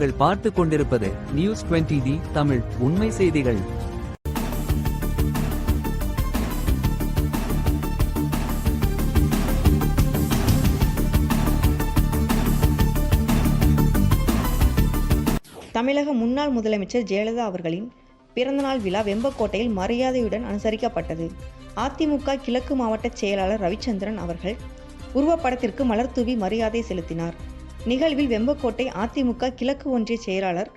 நீங்கள் பார்த்து கொண்டிருப்பது நியூஸ் 20D தமிழ் உண்மை செய்திகள். தமிழக முன்னாள் முதலமைச்சர் ஜெயலலிதா அவர்களின் பிறந்தநாள் விழா வெம்பக்கோட்டையில் மரியாதையுடன் அனுசரிக்கப்பட்டது. அதிமுக கிழக்கு மாவட்ட செயலாளர் ரவிச்சந்திரன் அவர்கள் உருவப்படத்திற்கு மலர் தூவி மரியாதை செலுத்தினார். நிகழ்வில் வெம்பக்கோட்டை அதிமுக கிழக்கு ஒன்றிய செயலாளர்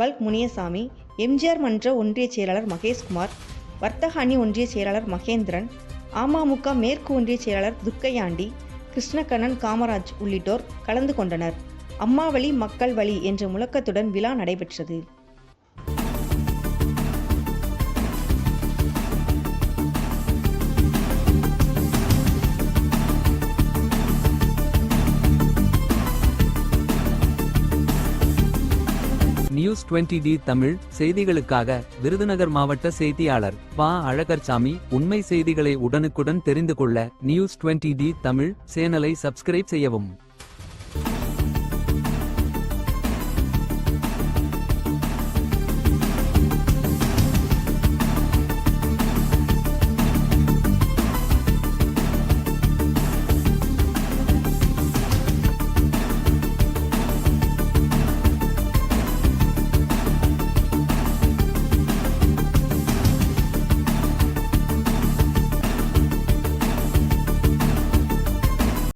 பல்க் முனியசாமி, எம்ஜிஆர் மன்ற ஒன்றிய செயலாளர் மகேஷ்குமார், வர்த்தக அணி ஒன்றிய செயலாளர் மகேந்திரன், அமமுக மேற்கு ஒன்றிய செயலாளர் துர்க்கையாண்டி, கிருஷ்ணகண்ணன், காமராஜ் உள்ளிட்டோர் கலந்து கொண்டனர். அம்மா வழி மக்கள் வழி என்ற முழக்கத்துடன் விழா நடைபெற்றது. நியூஸ் 20D தமிழ் செய்திகளுக்காக விருதுநகர் மாவட்ட செய்தியாளர் பா. அழகர்சாமி. உண்மை செய்திகளை உடனுக்குடன் தெரிந்து கொள்ள நியூஸ் 20D தமிழ் சேனலை சப்ஸ்கிரைப் செய்யவும்.